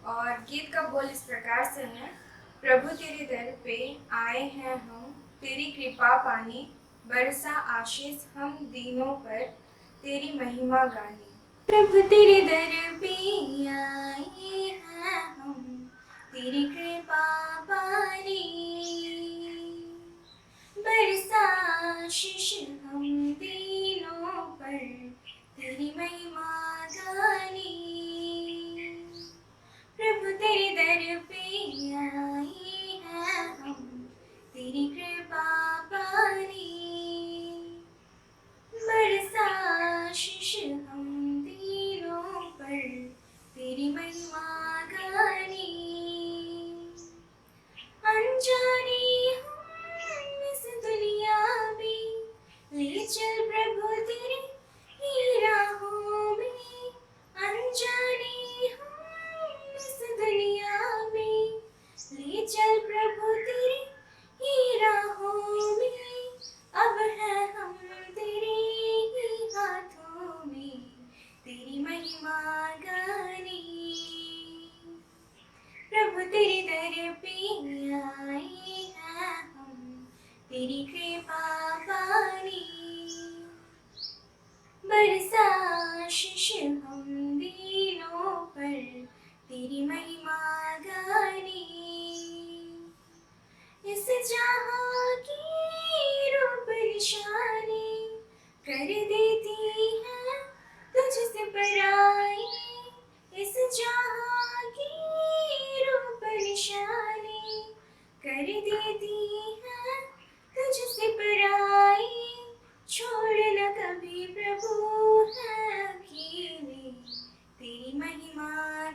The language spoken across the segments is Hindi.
और गीत का बोल इस प्रकार से है। प्रभु तेरे दर पे आए हैं हम, तेरी कृपा पाने, बरसा आशीष हम दीनों पर, तेरी महिमा गाने। प्रभु तेरे दर पे आए हैं हम, तेरी कृपा पाने, बरसा आशीष हम दीनों पर, तेरी महिमा गाने। प्रभु तेरे दर पे आए हैं हम, तेरी कृपा पाने, बरसा आशीष हम दीनों पर, तेरी महिमा गाने। अनजाने हम इस दुनिया में, ले चल प्रभु तेरे ही राहों में। अनजाने हम इस दुनिया में, ले चल प्रभु तेरे ही राहों में। अब है हम तेरे ही हाथों में, तेरी महिमा गाने। प्रभु तेरे दर पे आए हैं हम, तेरी कृपा पाने, बरसा आशीष हम दीनों पर, तेरी महिमा गाने। इस जहाँ की रूप निशानी कर देती है तुझसे पराई। इस जहाँ की रूप निशानी कर देती है तुझसे पराई। छोड़ न कभी प्रभु है अकेले, तेरी महिमा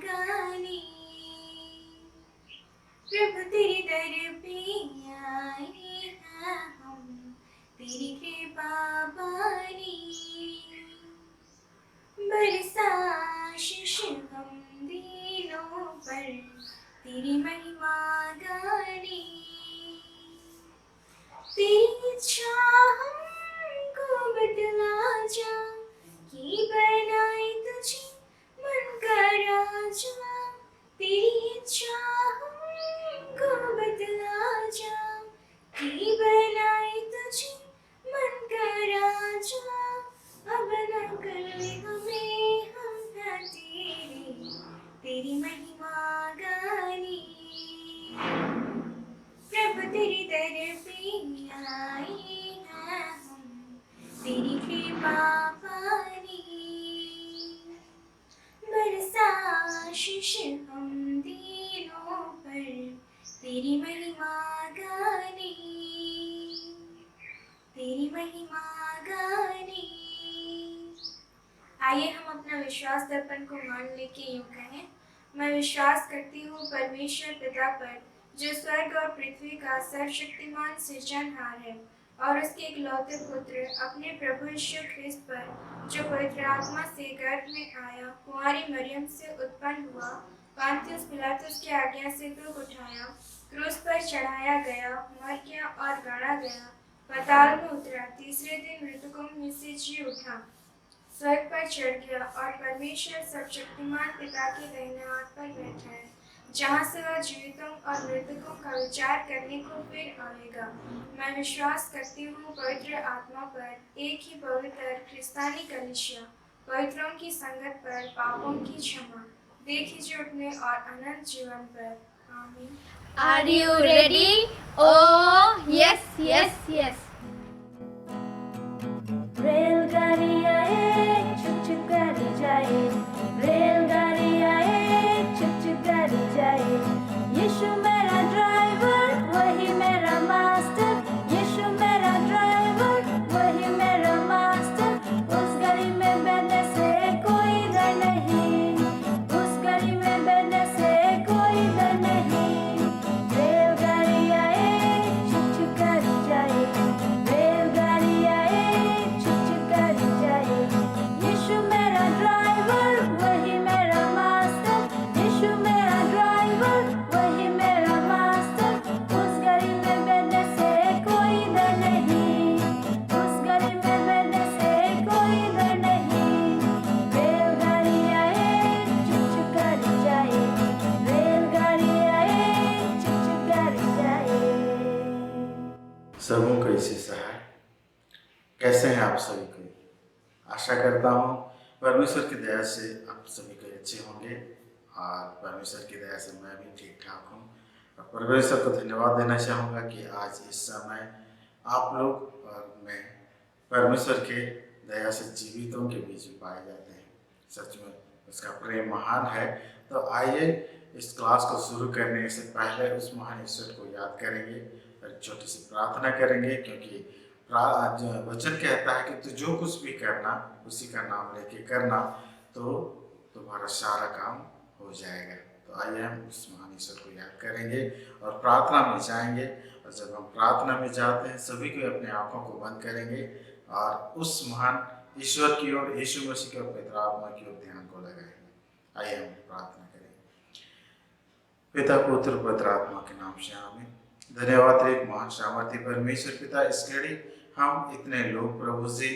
गाने। प्रभु तेरे दर पे आए हैं हम, तेरी कृपा पाने, बरसा आशीष हम दीनों पर, तेरी महिमा गाने। तेरी इच्छा हमको बतला जा, कि बनाए तुझे मन का राजा। तेरी इच्छा हमको बतला जा, कि बनाए तुझे मन का राजा। अब न कर हमें हम हैं तेरे, तेरी महिमा गाने। प्रभु तेरे दर पे आए हैं हम, तेरी कृपा पाने, बरसा आशीष हम दीनों पर, तेरी महिमा गाने, तेरी महिमा गाने। आइए हम अपना विश्वास दर्पण को मान लेके यूं कहें। मैं विश्वास करती हूँ परमेश्वर पिता पर, जो स्वर्ग और पृथ्वी का सर्वशक्तिमान सृजनहार है, और उसके इकलौते पुत्र अपने प्रभु यीशु ख्रिस्त पर, जो पवित्र आत्मा से गर्भ में आया, कुंवारी मरियम से उत्पन्न हुआ, पांतियुस पिलातुस की आज्ञा से क्रूस उठाया, क्रूस पर चढ़ाया गया, मर गया और गाड़ा गया, पाताल में उतरा, तीसरे दिन मृतकों में से जी उठा, स्वर्ग पर चढ़ गया और परमेश्वर सर्वशक्तिमान पिता के दाहिने हाथ पर बैठा है, जहाँ से वह जीवितों और मृतकों का विचार करने को फिर आएगा। मैं विश्वास करती हूँ पवित्र आत्मा पर, एक ही पवित्र क्रिस्तानी कलीसिया, पवित्रों की संगत पर, पापों की क्षमा, देखी जी उठने और अनंत जीवन पर। आमीन। Are you ready? Oh, yes, yes, yes. रेलगाड़ी आए छुक छुक गाड़ी जाए, रेलगाड़ी आए छुक छुक गाड़ी जाए। यीशु मेरा ड्राइवर वही मेरा मास्टर, यीशु मेरा ड्राइवर वही मेरा मास्टर। उस गाड़ी में बैठने से कोई डर नहीं, उस गाड़ी में बैठने से कोई डर नहीं। रेलगाड़ी आए छुक छुक गाड़ी जाए, सबों को इसी सहाय। कैसे हैं आप सभी को? आशा करता हूँ परमेश्वर की दया से आप सभी को अच्छे होंगे और परमेश्वर की दया से मैं भी ठीक ठाक हूँ। और परमेश्वर को धन्यवाद देना चाहूँगा कि आज इस समय आप लोग और मैं परमेश्वर के दया से जीवितों के बीच में पाए जाते हैं। सच में उसका प्रेम महान है। तो आइए इस क्लास को शुरू करने से पहले उस महान ईश्वर को याद करेंगे और छोटी सी प्रार्थना करेंगे, क्योंकि वचन कहता है कि तू जो कुछ भी करना उसी का नाम लेके करना तो तुम्हारा सारा काम हो जाएगा। तो आइए हम उस महान ईश्वर को याद करेंगे और प्रार्थना में जाएंगे। और जब हम प्रार्थना में जाते हैं सभी को अपने आंखों को बंद करेंगे और उस महान ईश्वर की ओर, यीशु मसीह के पवित्र आत्मा की ओर ध्यान को लगाएंगे। आइए हम प्रार्थना करेंगे। पिता पुत्र पवित्र आत्मा के नाम से आमीन। धन्यवाद एक महान सामर्थ्य परमेश्वर पिता, इस घड़ी हम इतने लोग प्रभु जी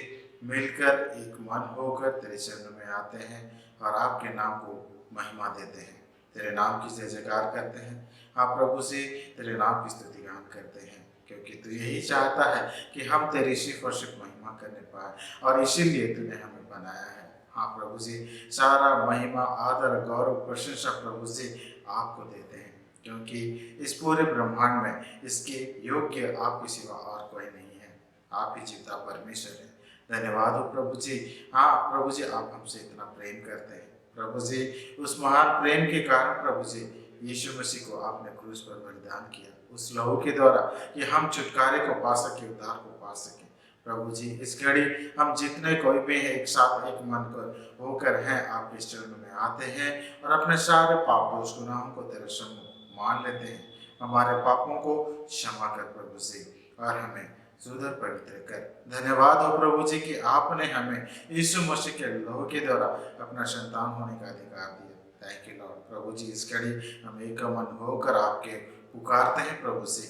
मिलकर एक मन होकर तेरे चरण में आते हैं और आपके नाम को महिमा देते हैं, तेरे नाम की जय जयकार करते हैं। हाँ प्रभु जी, तेरे नाम की स्तुति गान करते हैं, क्योंकि तू यही चाहता है कि हम तेरी सिर्फ और सिर्फ महिमा करने पाए और इसीलिए तूने हमें बनाया है। हाँ प्रभु जी, सारा महिमा आदर गौरव प्रशंसा प्रभु जी आपको देते हैं, क्योंकि इस पूरे ब्रह्मांड में इसके योग्य आपके सिवा और कोई नहीं है। आप ही जीवता परमेश्वर है। धन्यवाद हो प्रभु जी। हाँ प्रभु जी, आप हमसे इतना प्रेम करते हैं प्रभु जी। उस महान प्रेम के कारण प्रभु जी यीशु मसीह को आपने क्रूस पर बलिदान किया, उस लहू के द्वारा कि हम छुटकारे को पा सके, उद्धार को पा सके। प्रभु जी, इस घड़ी हम जितने कोई भी हैं एक साथ एक मन कर होकर हैं आपके चरण में आते हैं और अपने सारे पाप दोष गुनाहों को तेरे सम्मुख मान लेते हैं। हमारे पापों को क्षमा कर प्रभु जी और हमें सुधर पवित्र कर। धन्यवाद हो प्रभु जी कि आपने हमें यीशु मसीह के लहू के द्वारा अपना संतान होने का अधिकार दिया। Thank you lord. प्रभु जी, इस घड़ी हम एक मन होकर आपके पुकारते हैं प्रभु जी,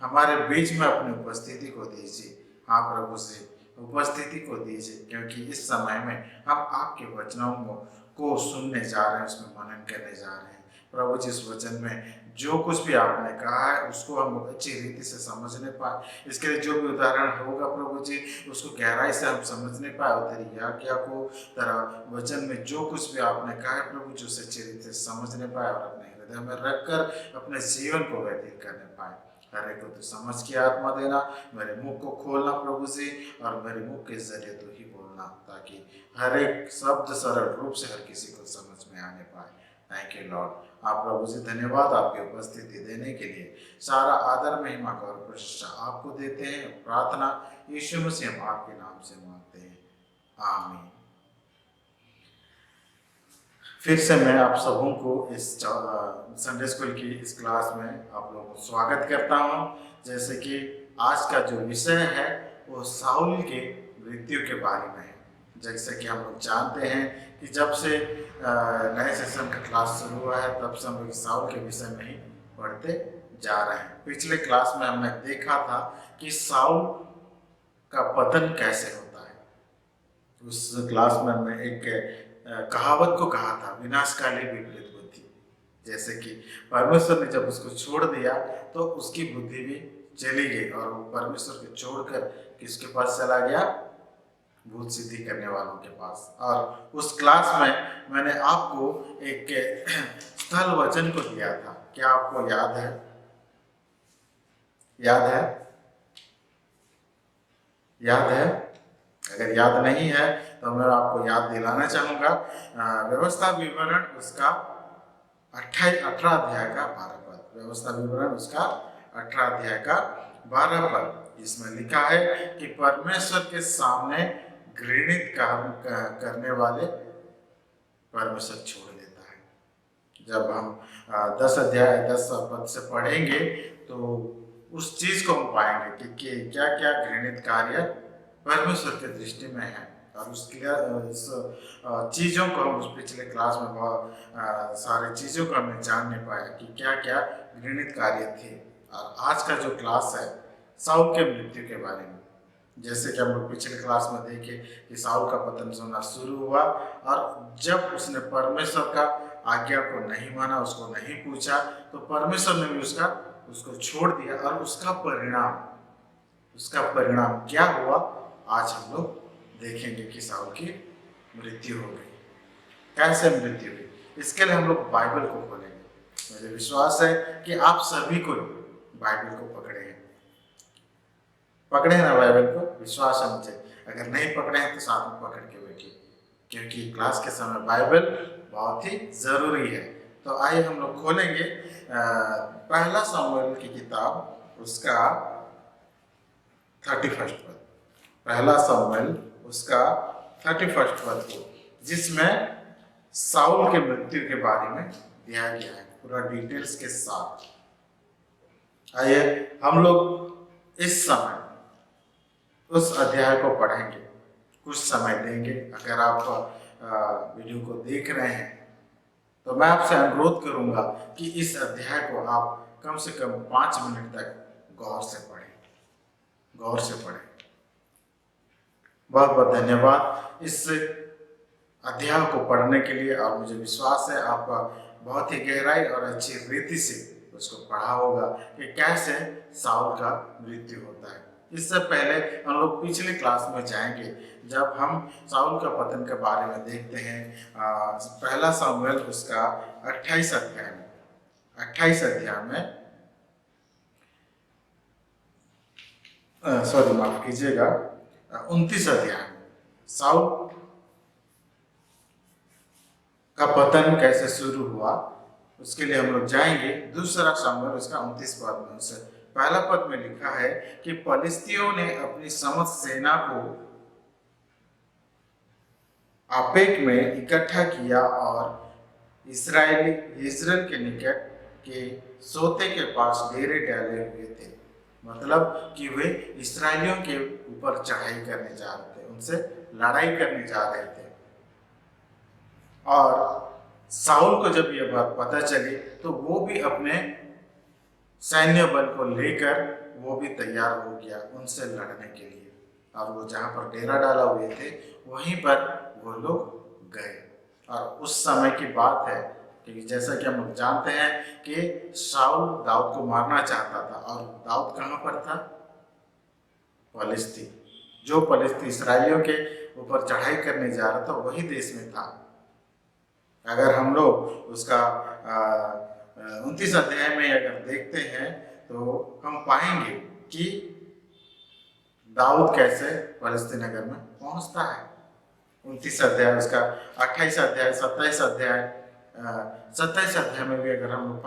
हमारे बीच में अपनी उपस्थिति को दीजिए। हाँ प्रभु जी, उपस्थिति को दीजिए, क्योंकि इस समय में हम आपके वचनों को सुनने जा रहे हैं, उसमें मनन करने जा रहे हैं। प्रभु जी, इस वचन में जो कुछ भी आपने कहा है उसको हम अच्छी रीति से समझने पाए। इसके लिए जो भी उदाहरण होगा प्रभु जी उसको गहराई से हम समझने पाए और तेरी आज्ञा को, तेरा वचन में जो कुछ भी आपने कहा है प्रभु जी उसे अच्छी रीति से समझने पाए और अपने हृदय में रखकर अपने जीवन को व्यतीत करने पाए। हर एक को तो समझ की आत्मा देना, मेरे मुख को खोलना प्रभु जी, और मेरे मुख के जरिए तो ही बोलना, ताकि हर एक शब्द सरल रूप से हर किसी को समझ में आने पाए। Thank you Lord. आप प्रभु जी धन्यवाद आपकी उपस्थिति देने के लिए। सारा आदर महिमा गौरव प्रशंसा आपको देते हैं। प्रार्थना यीशु मसीह हम आपके नाम से मांगते हैं, आमीन। फिर से मैं आप सबों को इस संडे स्कूल की इस क्लास में आप लोगों को स्वागत करता हूं। जैसे कि आज का जो विषय है वो साउल के मृत्यु के बारे में है। जैसे कि हम लोग जानते हैं कि जब से नए सेशन का क्लास शुरू हुआ है तब से हम लोग साउल के विषय में ही पढ़ते जा रहे हैं। पिछले क्लास में हमने देखा था कि साउल का पतन कैसे होता है। उस क्लास में हमने एक कहावत को कहा था, विनाशकाली विपरीत बुद्धि। जैसे कि परमेश्वर ने जब उसको छोड़ दिया तो उसकी बुद्धि भी चली गई और वो परमेश्वर को छोड़कर किसके पास चला गया? भूत सिद्धि करने वालों के पास। और उस क्लास में मैंने आपको एक स्थल वचन को दिया था। क्या आपको याद है? याद है? याद है? अगर याद नहीं है तो मैं आपको याद दिलाना चाहूंगा। व्यवस्था विवरण उसका 18 अध्याय का 12 पद। व्यवस्था विवरण उसका 18 अध्याय का 12 पद। इसमें लिखा है कि परमेश्वर के सामने घृणित काम करने वाले परमेश्वर छोड़ देता है। जब हम 10 अध्याय 10 पद से पढ़ेंगे तो उस चीज को हम पाएंगे कि क्या क्या घृणित कार्य परमेश्वर की दृष्टि में है। और उस चीज़ों को हम उस पिछले क्लास में बहुत सारे चीज़ों को हमने जानने पाया कि क्या क्या घृणित कार्य थे। और आज का जो क्लास है साउल के मृत्यु के बारे में। जैसे कि हम लोग पिछले क्लास में देखे कि साउल का पतन होना शुरू हुआ और जब उसने परमेश्वर का आज्ञा को नहीं माना, उसको नहीं पूछा, तो परमेश्वर ने भी उसको छोड़ दिया। और उसका परिणाम उसका परिणाम क्या हुआ आज हम लोग देखेंगे कि साउल की मृत्यु हो गई। कैसे मृत्यु हुई, इसके लिए हम लोग बाइबल को खोलेंगे। मुझे विश्वास है कि आप सभी को बाइबल को पकड़े हैं ना बाइबल को, विश्वास है मुझे। अगर नहीं पकड़े हैं तो साथ में पकड़ के बैठिए, क्योंकि क्लास के समय बाइबल बहुत ही ज़रूरी है। तो आइए हम लोग खोलेंगे पहला शमूएल की किताब, उसका 31 पद। पहला शमूएल उसका 31 पद को, जिसमें साउल के मृत्यु के बारे में दिया गया है पूरा डिटेल्स के साथ। आइए हम लोग इस समय उस अध्याय को पढ़ेंगे, कुछ समय देंगे। अगर आप वीडियो को देख रहे हैं तो मैं आपसे अनुरोध करूंगा कि इस अध्याय को आप कम से कम 5 मिनट तक गौर से पढ़ें। बहुत बहुत धन्यवाद इस अध्याय को पढ़ने के लिए। और मुझे विश्वास है आप बहुत ही गहराई और अच्छी रीति से उसको पढ़ा होगा कि कैसे साउल का मृत्यु होता है। इससे पहले हम लोग पिछले क्लास में जाएंगे, जब हम साउल का पतन के बारे में देखते हैं। पहला शमूएल उसका 28 अध्याय में माफ कीजिएगा, 29 अध्याय में साउल का पतन कैसे शुरू हुआ, उसके लिए हम लोग जाएंगे। दूसरा शमूएल उसका 29 पद में, उससे पहला पद में लिखा है कि फलिस्तियों ने अपनी समस्त सेना को आपेक में इकट्ठा किया और इस्राएल के निकट के सोते के पास डेरे डाले हुए थे। मतलब कि वे इस्राएलियों के ऊपर चढ़ाई करने जा रहे थे, उनसे लड़ाई करने जा रहे थे। और साउल को जब यह बात पता चली तो वो भी अपने सैन्य बल को लेकर वो भी तैयार हो गया उनसे लड़ने के लिए। और वो जहाँ पर डेरा डाला हुए थे वहीं पर वो लोग गए। और उस समय की बात है कि जैसा कि हम लोग जानते हैं कि शाऊल दाऊद को मारना चाहता था। और दाऊद कहाँ पर था? फलिस्ती, जो फलिस्ती इसराइलियों के ऊपर चढ़ाई करने जा रहा था वही देश में था। अगर हम लोग उसका 29 अध्याय में अगर देखते हैं तो हम पाएंगे कि दाऊद कैसे फलस्तीन नगर में पहुंचता है। 29 अध्याय उसका 28 अध्याय 27 अध्याय में भी अगर हम लोग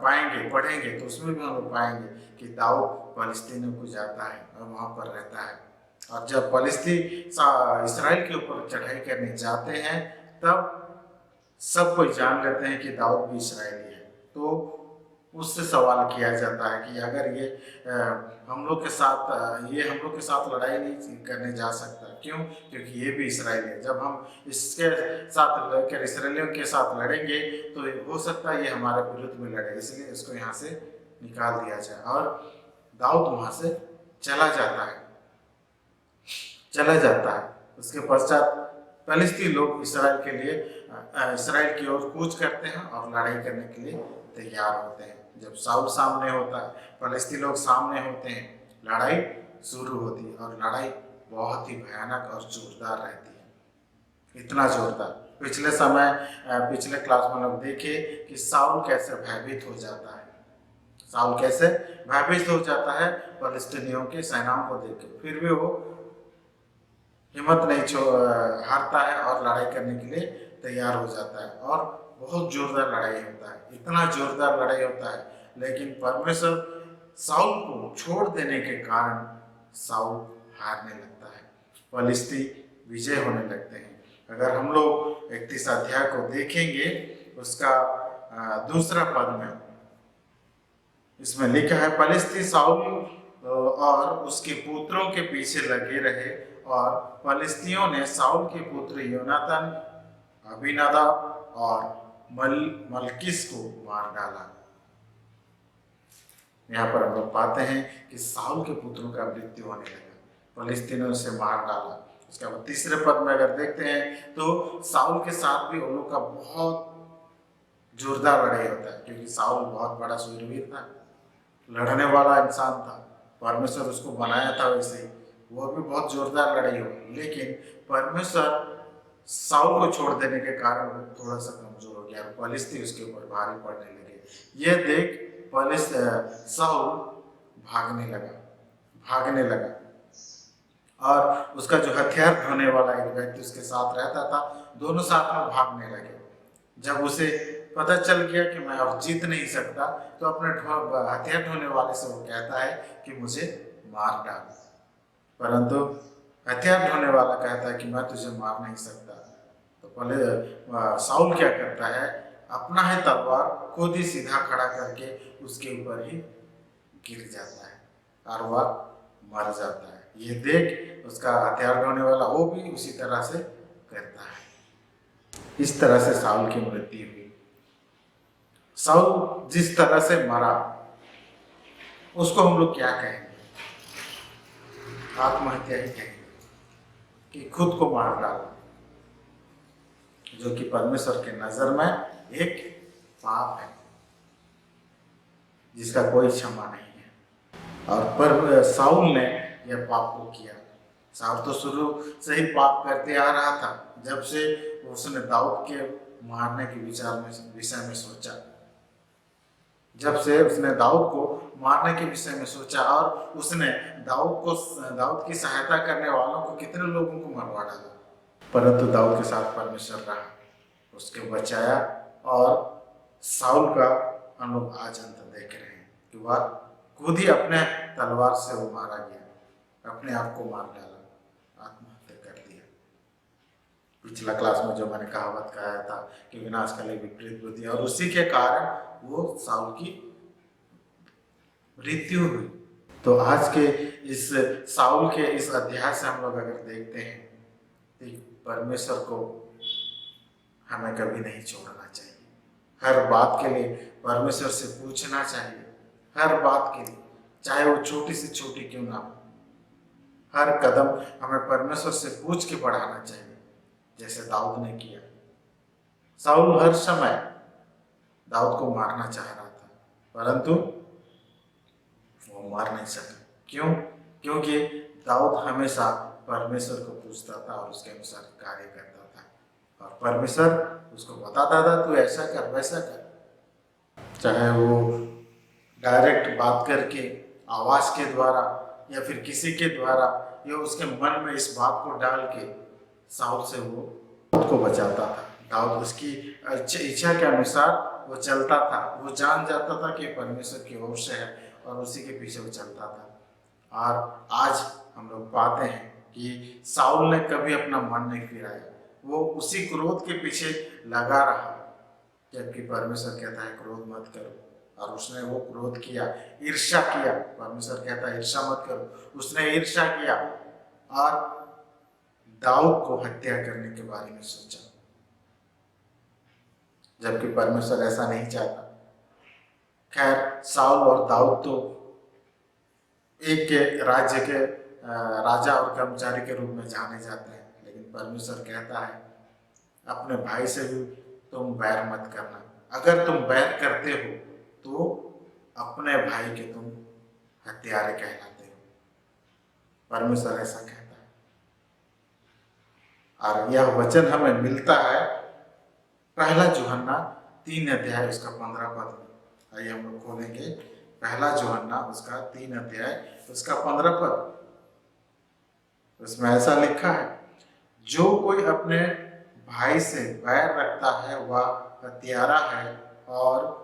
पाएंगे पढ़ेंगे तो उसमें भी हम लोग पाएंगे कि दाऊद फलस्तीन को जाता है और वहाँ पर रहता है। और जब फलिस्ती इसराइल के ऊपर चढ़ाई करने जाते हैं तब सब कोई जान लेते हैं कि दाऊद भी इसराइली है। तो उससे सवाल किया जाता है कि अगर ये हम लोग के साथ लड़ाई नहीं करने जा सकता, क्यों? क्योंकि ये भी इसराइली है। जब हम इसके साथ लेकर इसराइलियों के साथ लड़ेंगे तो हो सकता है ये हमारे विरुद्ध में लड़े, इसलिए इसको यहाँ से निकाल दिया जाए। और दाऊद वहाँ से चला जाता है। उसके पश्चात फलिस्ती लोग इसराइल की ओर कूच करते हैं और लड़ाई करने के लिए तैयार होते हैं। जब साउल सामने होता है, फलिस्ती लोग सामने होते हैं, लड़ाई शुरू होती है। और लड़ाई बहुत ही भयानक और जोरदार रहती है, इतना जोरदार। पिछले क्लास में लोग देखे कि साउल कैसे भयभीत हो जाता है फलिस्तीनियों की सेनाओं को देख के। फिर भी वो हिम्मत नहीं हारता है और लड़ाई करने के लिए तैयार हो जाता है। और बहुत जोरदार लड़ाई होता है, इतना जोरदार लड़ाई होता है। लेकिन परमेश्वर साउल को छोड़ देने के कारण साउल हारने लगता है, फलिस्ती विजय होने लगते हैं। अगर हम लोग 31 अध्याय को देखेंगे उसका दूसरा पद में इसमें लिखा है, फलिस्ती साउल और उसके पुत्रों के पीछे लगे रहे और फलिस्तियों ने साउल के पुत्र योनातान, अबीनादाब और मलकिस को मार डाला। यहाँ पर हम लोग पाते हैं कि साउल के पुत्रों का मृत्यु होने लगा, फलिस्तीनियों से मार डाला। उसके बाद तीसरे पद में अगर देखते हैं तो साउल के साथ भी उन लोग का बहुत जोरदार लड़ाई होता है, क्योंकि साउल बहुत बड़ा शूरवीर था, लड़ने वाला इंसान था। परमेश्वर उसको बनाया था वैसे ही, वो भी बहुत जोरदार लड़ाई हो, लेकिन परमेश्वर साउल को छोड़ देने के कारण वो थोड़ा सा कमजोर हो गया, पलिश्ती उसके ऊपर भारी पड़ने लगे। ये देख साउल भागने लगा और उसका जो हथियार ढोने वाला एक व्यक्ति उसके साथ रहता था, दोनों साथ में भागने लगे। जब उसे पता चल गया कि मैं अब जीत नहीं सकता, तो अपने हथियार ढोने वाले से वो कहता है कि मुझे मार डाल, परंतु हथियार ढोने वाला कहता है कि मैं तुझे मार नहीं सकता। तो पहले साउल क्या करता है, अपना ही तलवार खुद ही सीधा खड़ा करके उसके ऊपर ही गिर जाता है और वह मर जाता है। ये देख उसका हथियार ढोने वाला वो भी उसी तरह से करता है। इस तरह से साउल की मृत्यु हुई। साउल जिस तरह से मरा उसको हम लोग क्या कहेंगे, आत्महत्या ही कहेंगे कि खुद को मार डाला, जो कि परमेश्वर के नजर में एक पाप है जिसका कोई क्षमा नहीं है। और पर साउल ने यह पाप को किया। साउल तो शुरू से ही पाप करते आ रहा था, जब से उसने दाऊद के मारने के विषय में सोचा, जब से उसने दाऊद को मारने के विषय में सोचा और उसने दाऊद की सहायता करने वालों को कितने लोगों को मरवा डाला, परंतु दाऊद के साथ परमेश्वर रहा, उसके बचाया। और साउल का हम लोग आज अंत देख रहे हैं कि वह खुद ही अपने तलवार से वो मारा गया, अपने आप को मार डाला, आत्महत्या कर दिया। पिछला क्लास में जो मैंने कहावत कहा था कि विनाश काले विपरीत बुद्धि, और उसी के कारण वो साउल की मृत्यु हुई। तो आज के इस साउल के इस अध्याय से हम लोग अगर देखते हैं तो परमेश्वर को हमें कभी नहीं छोड़ना चाहिए। हर बात के लिए परमेश्वर से पूछना चाहिए, हर बात के लिए, चाहे वो छोटी से छोटी क्यों ना हो। हर कदम हमें परमेश्वर से पूछ के बढ़ाना चाहिए, जैसे दाऊद ने किया। साउल हर समय दाऊद को मारना चाह रहा था, परंतु वो मार नहीं सका। क्यों? क्योंकि दाऊद हमेशा परमेश्वर को पूछता था और उसके अनुसार कार्य करता था, और परमेश्वर उसको बताता था तू ऐसा कर वैसा कर। चाहे वो डायरेक्ट बात करके, आवाज के द्वारा, या फिर किसी के द्वारा, या उसके मन में इस बात को डाल के साउल से वो खुद को बचाता था। दाऊद उसकी इच्छा के अनुसार वो चलता था, वो जान जाता था कि परमेश्वर की ओर से है और उसी के पीछे वो चलता था। और आज हम लोग पाते हैं कि साउल ने कभी अपना मन नहीं फिराया, वो उसी क्रोध के पीछे लगा रहा, जबकि परमेश्वर कहता है क्रोध मत करो, और उसने वो क्रोध किया, ईर्ष्या किया। परमेश्वर कहता है ईर्ष्या मत करो, उसने ईर्ष्या किया और दाऊद को हत्या करने के बारे में सोचा, जबकि परमेश्वर ऐसा नहीं चाहता। खैर, साउल और दाऊद तो एक के राज्य के राजा और कर्मचारी के रूप में जाने जाते हैं, लेकिन परमेश्वर कहता है अपने भाई से भी तुम बैर मत करना। अगर तुम बैर करते हो तो अपने भाई के तुम हत्यारे कहलाते हो। परमेश्वर ऐसा कहता है, और यह वचन हमें मिलता है पहला यूहन्ना 3 अध्याय उसका 15 पद में। आइए हम लोग खोलेंगे पहला यूहन्ना उसका 3 अध्याय उसका 15 पद। उसमें ऐसा लिखा है, जो कोई अपने भाई से बैर रखता है वह हत्यारा है, और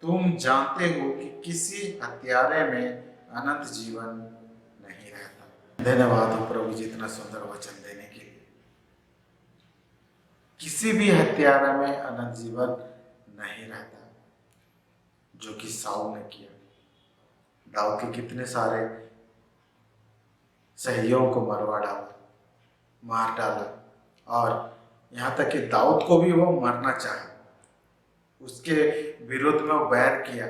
तुम जानते हो कि किसी हत्यारे में अनंत जीवन नहीं रहता। धन्यवाद हो प्रभु जी इतना सुंदर वचन देने के लिए। किसी भी हत्यारे में अनंत जीवन नहीं रहता, जो कि साउल ने किया। दाऊद के कितने सारे सहयोगियों को मरवा डाला, मार डाला, और यहाँ तक कि दाऊद को भी वो मारना चाहा, उसके विरुद्ध में वो बैर किया।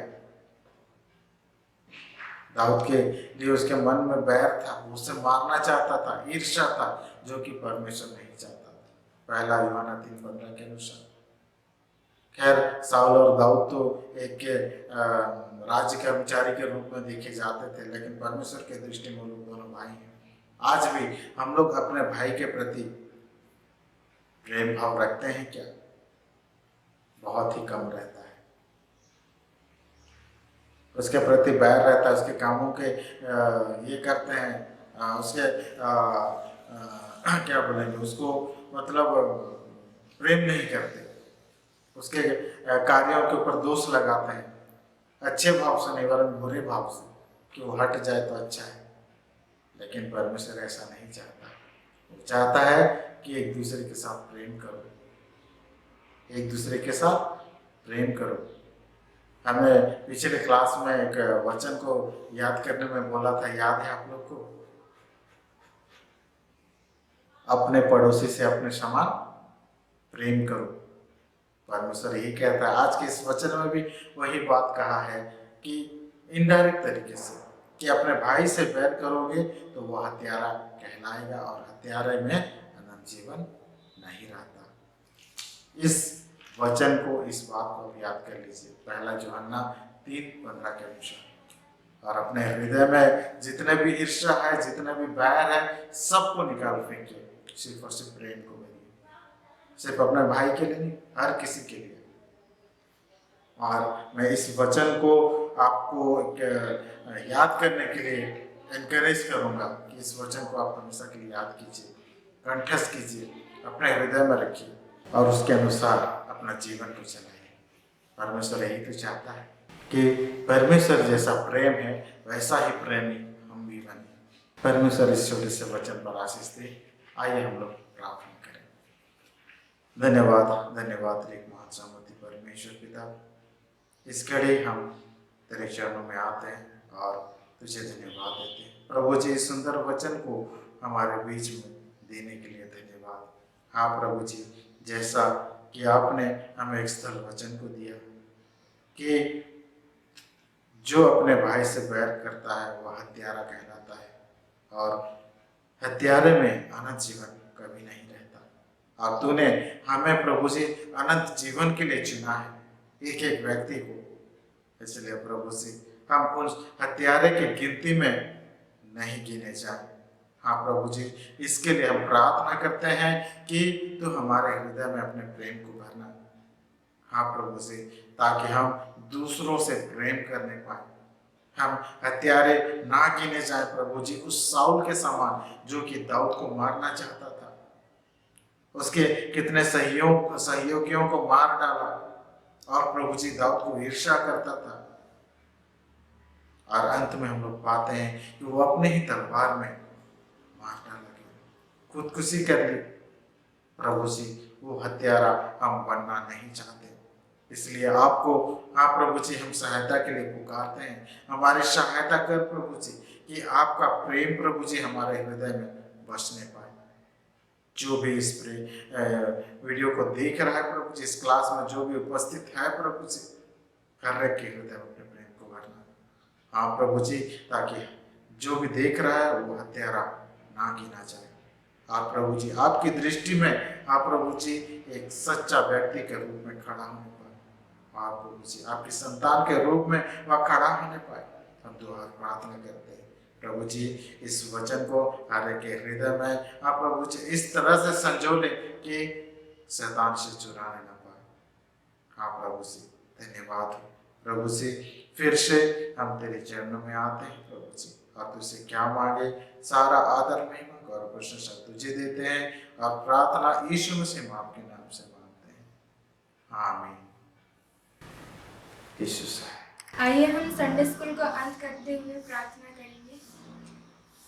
दाऊद के लिए उसके मन में बैर था, उसे मारना चाहता था, ईर्ष्या था, जो कि परमेश्वर नहीं चाहता था, पहला यूहन्ना 3:15 के अनुसार। खैर साउल और दाऊद तो एक राज्य कर्मचारी के रूप में देखे जाते थे, लेकिन परमेश्वर के दृष्टि में लोग दोनों भाई हैं। आज भी हम लोग अपने भाई के प्रति प्रेम भाव रखते हैं क्या? बहुत ही कम रहता है। उसके प्रति बैर रहता है, उसके कामों के ये करते हैं, उसके क्या बोलेंगे, उसको मतलब प्रेम नहीं करते, उसके कार्यों के ऊपर दोष लगाते हैं, अच्छे भाव से नहीं वरन बुरे भाव से, कि वो हट जाए तो अच्छा है। लेकिन परमेश्वर ऐसा नहीं चाहता। वो चाहता है कि एक दूसरे के साथ प्रेम करो, एक दूसरे के साथ प्रेम करो। हमने पिछले क्लास में एक वचन को याद करने में बोला था, याद है आप लोग को? अपने पड़ोसी से अपने समान प्रेम करो। परमेश्वर यही कहता है। आज के इस वचन में भी वही बात कहा है कि इनडायरेक्ट तरीके से, कि अपने भाई से बैर करोगे तो वह हत्यारा कहलाएगा, और हत्यारे में अनंत जीवन नहीं रहता। इस वचन को, इस बात को याद कर लीजिए, 1 यूहन्ना 3:15 के अनुसार। और अपने हृदय में जितने भी ईर्ष्या है, जितने भी बैर है, सबको निकाल फेंकिए, सिर्फ और सिर्फ प्रेम को बनिए। सिर्फ अपने भाई के लिए नहीं, हर किसी के लिए। और मैं इस वचन को आपको याद करने के लिए एनकरेज करूंगा कि इस वचन को आप हमेशा के लिए याद कीजिए, कंठस्थ कीजिए, अपने हृदय में रखिए और उसके अनुसार अपना जीवन को चलाइए। परमेश्वर यही तो चाहता है कि परमेश्वर जैसा प्रेम है वैसा ही प्रेमी हम भी बने। परमेश्वर इस छोटे से वचन पर आशीष दे। आइए हम लोग प्रार्थना करें। धन्यवाद, धन्यवाद एक महान सामर्थी परमेश्वर पिता, इस घड़ी हम तेरे चरणों में आते हैं और तुझे धन्यवाद देते हैं। प्रभु जी, इस सुंदर वचन को हमारे बीच में देने के लिए धन्यवाद। हाँ प्रभु जी, जैसा कि आपने हमें एक स्थल वचन को दिया कि जो अपने भाई से बैर करता है वह हत्यारा कहलाता है, और हत्यारे में अनंत जीवन कभी नहीं रहता। और तूने हमें प्रभु जी अनंत जीवन के लिए चुना है, एक एक व्यक्ति को। इसलिए प्रभु जी हम उस हत्यारे की गिनती में नहीं गिने जाए। हाँ प्रभु जी, इसके लिए हम प्रार्थना करते हैं कि तू हमारे हृदय में अपने प्रेम को भरना। हाँ प्रभु जी, ताकि हम दूसरों से प्रेम करने पाए, हम हत्यारे ना गिने जाए प्रभु जी, उस साउल के समान जो कि दाऊद को मारना चाहता था, उसके कितने सहयोगियों को मार डाला, और प्रभु जी दाऊद को ईर्ष्या करता था, और अंत में हम लोग पाते हैं कि वो अपने ही तलवार में मार डाला गया, खुदकुशी कर ली। प्रभु जी, वो हत्यारा हम बनना नहीं चाहते। इसलिए आपको, हाँ प्रभु जी, हम सहायता के लिए पुकारते हैं। हमारी सहायता कर प्रभु जी, कि आपका प्रेम प्रभु जी हमारे हृदय में बसने पाए। जो भी इस वीडियो को देख रहा है प्रभु जी, इस क्लास में जो भी उपस्थित है प्रभु जी, हर एक के हृदय में अपने प्रेम को भरना। हाँ प्रभु जी, ताकि जो भी देख रहा है वो हत्यारा ना गिना जाए। आप प्रभु जी आपकी दृष्टि में, आप प्रभु जी एक सच्चा व्यक्ति के रूप में खड़ा होने पाए। आप प्रभु जी आपकी संतान के रूप में वह खड़ा होने पाए। हम दुआ प्रार्थना करते हैं प्रभु जी, इस वचन को हर एक के हृदय में आप प्रभु जी इस तरह से संजो ले कि शैतान से चुराने न पाए। हाँ प्रभु जी, धन्यवाद प्रभु जी। फिर से हम तेरे चरणों में आते हैं प्रभु जी, और तुझसे क्या मांगे, सारा आदर महिमा गौरव प्रशंसा तुझे देते हैं, और प्रार्थना यीशु मसीह आपके नाम से मांगते हैं, आमीन। यीशु से आइए हम संडे स्कूल को अंत करते हुए प्रार्थना करेंगे।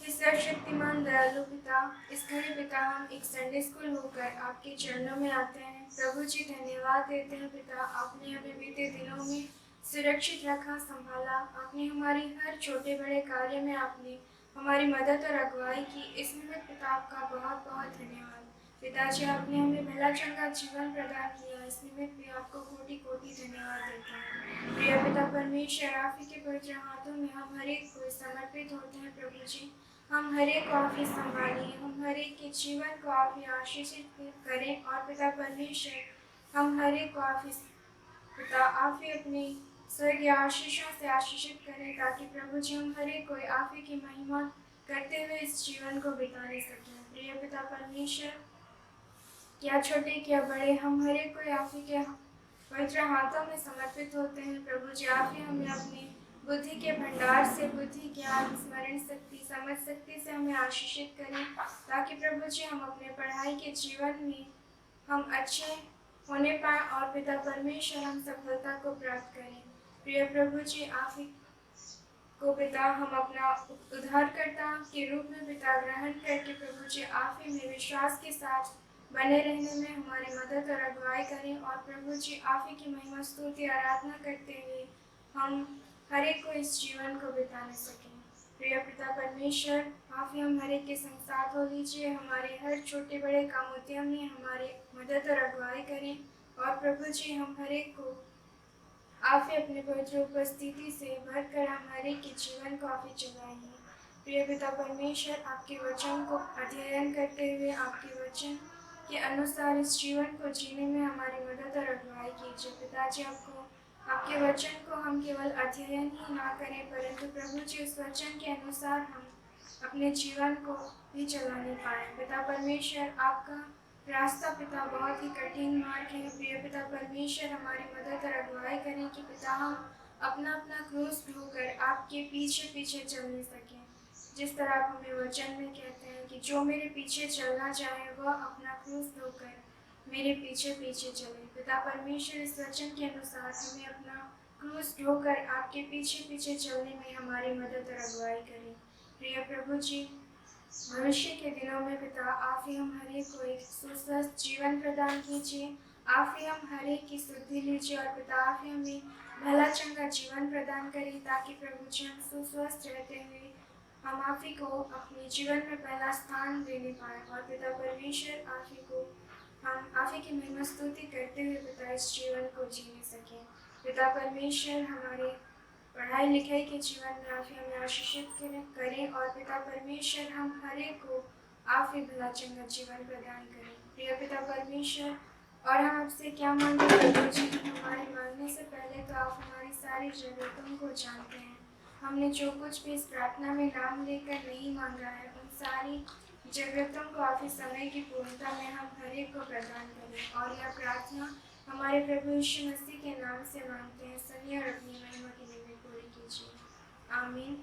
हे सर्वशक्तिमान दयालु पिता, इस घड़ी पिता हम एक संडे स्कूल होकर आपके चरणों में आते हैं। प्रभु जी धन्यवाद देते हैं पिता, आपने हमें बीते दिनों में सुरक्षित रखा, संभाला। आपने हमारी हर छोटे बड़े कार्य में आपने हमारी मदद और अगुवाई की। इस निमित्त पिता आपका बहुत बहुत धन्यवाद। पिताजी, आपने हमें भला चंगा जीवन प्रदान किया, इस निमित्त भी आपको कोटि कोटि धन्यवाद देता है। प्रिय पिता परमेश्वर, आप ही के पवित्र हाथों में हम हर एक को समर्पित होते हैं प्रभु जी। हम हर एक को आप ही संभालिए, हम हर एक के जीवन को आप ही आशीषित करें, और पिता परमेश्वर हम हर एक को आप ही पिता आप ही अपनी स्वर्गीय आशीषों से आशीषित करें ताकि प्रभु जी हम हर एक कोई आप ही की महिमा करते हुए इस जीवन को बिताने सकें। प्रिय पिता परमेश्वर, क्या छोटे क्या बड़े, हम हर एक कोई आप ही के पवित्र हाथों में समर्पित होते हैं। प्रभु जी आप ही हमें अपनी बुद्धि के भंडार से बुद्धि, ज्ञान, स्मरण शक्ति, समझ शक्ति से हमें आशीषित करें ताकि प्रभु जी हम अपने पढ़ाई के जीवन में हम अच्छे होने पाए और पिता परमेश्वर हम सफलता को प्राप्त करें। प्रिय प्रभु जी आप ही को पिता हम अपना उद्धारकर्ता के रूप में पिता ग्रहण करके प्रभु जी आप ही में विश्वास के साथ बने रहने में हमारी मदद और अगुवाई करें और प्रभु जी आप ही की महिमा स्तुति आराधना करते हुए हम हर एक को इस जीवन को बिताने सकें। प्रिय पिता परमेश्वर आप ही हम हर एक के संग साथ हो लीजिए, हमारे हर छोटे बड़े काम उद्यम में हमारे मदद और अगुवाई करें और प्रभु जी हम हर एक को आप ही अपने पवित्र उपस्थिति से भरकर हमारे के जीवन को आप ही चलाएंगे। प्रिय पिता परमेश्वर आपके वचन को अध्ययन करते हुए आपके वचन के अनुसार इस जीवन को जीने में हमारी मदद और अगुवाई कीजिए। पिताजी आपके वचन को हम केवल अध्ययन ही ना करें परंतु प्रभु जी उस वचन के अनुसार हम अपने जीवन को भी चलाने पाए। पिता परमेश्वर आपका रास्ता पिता बहुत ही कठिन मार्ग है। प्रिय पिता परमेश्वर हमारी मदद और अगुवाई करें कि पिता हम अपना अपना क्रूस ढोकर आपके पीछे पीछे चलने सकें। जिस तरह आप हमें वचन में कहते हैं कि जो मेरे पीछे चलना चाहे वह अपना क्रूस ढोकर मेरे पीछे पीछे चले। पिता परमेश्वर इस वचन के अनुसार हमें अपना क्रूस ढोकर आपके पीछे पीछे चलने में हमारी मदद और अगुवाई करें। प्रिय प्रभु जी भविष्य के दिनों में पिता आप ही हम हर एक को एक सुस्वस्थ जीवन प्रदान कीजिए। आप ही हम हर एक की शुद्धि लीजिए और पिता आप ही हमें भला चंगा जीवन प्रदान करें ताकि प्रभु जी हम सुस्वस्थ रहते हुए हम आप ही को अपने जीवन में पहला स्थान देने पाए और पिता परमेश्वर आप ही को हम आप ही की महिमा स्तुति करते हुए पिता इस जीवन को जीने सकें। पिता परमेश्वर हमारे पढ़ाई लिखाई के जीवन में आप ही हमें आशीषित करें और पिता परमेश्वर हम हर एक को आप ही भला चंगा जीवन प्रदान करें। प्रिय पिता परमेश्वर और हम आपसे क्या मांगे प्रभु जी, हमारे मांगने से पहले तो आप हमारी सारी जरूरतों को जानते हैं। हमने जो कुछ भी इस प्रार्थना में नाम लेकर नहीं मांगा है उन सारी जरूरतों को आप ही समय की पूर्णता में हम हर एक को प्रदान करें और यह प्रार्थना हमारे प्रभु यीशु मसीह के नाम से मांगते हैं। सुनिए और अपनी महिमा के लिए पूरी कीजिए। आमीन।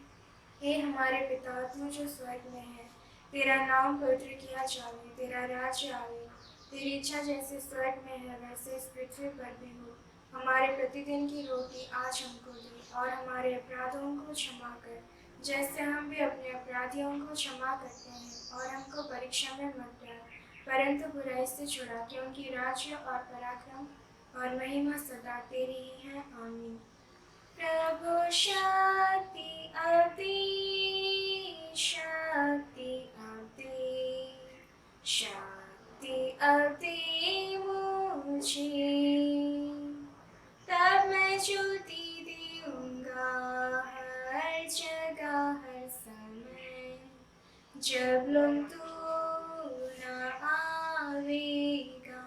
हे हमारे पिता तू जो स्वर्ग में है, तेरा नाम पवित्र किया जावे, तेरा राज्य आवे, तेरी इच्छा जैसे स्वर्ग में है वैसे इस पृथ्वी पर भी हो। हमारे प्रतिदिन की रोटी आज हमको दे और हमारे अपराधों को क्षमा कर जैसे हम भी अपने अपराधियों को क्षमा करते हैं और हमको परीक्षा में मत डाल परंतु बुराई से छुड़ा, क्योंकि राज्य और पराक्रम और महिमा सदा तेरी ही है। आमीन। प्रभु शक्ति आती, शक्ति आती, शक्ति आती मुझे, तब मैं ज्योति दूंगा हर जगह हर समय। जब लोग तू न आवेगा,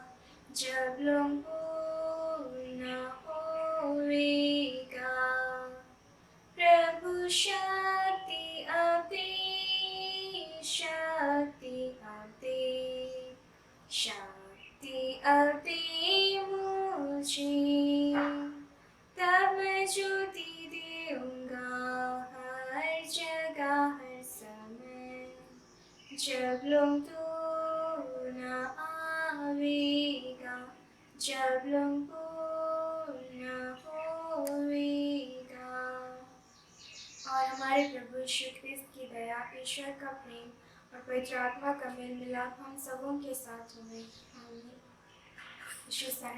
जब लोग न होवेगा, प्रभु शक्ति आती, शक्ति आती, शक्ति आती मुझे, तब मैं ज्योति दूंगा हर जगह हर समय। जब लोग तू न आवेगा, जब लोग न होवेगा। और हमारे प्रभु यीशु ख्रिस्त की दया, ईश्वर का प्रेम और पवित्र आत्मा का मेल मिलाप हम सबों के साथ हुए। आमीन। यीशु सर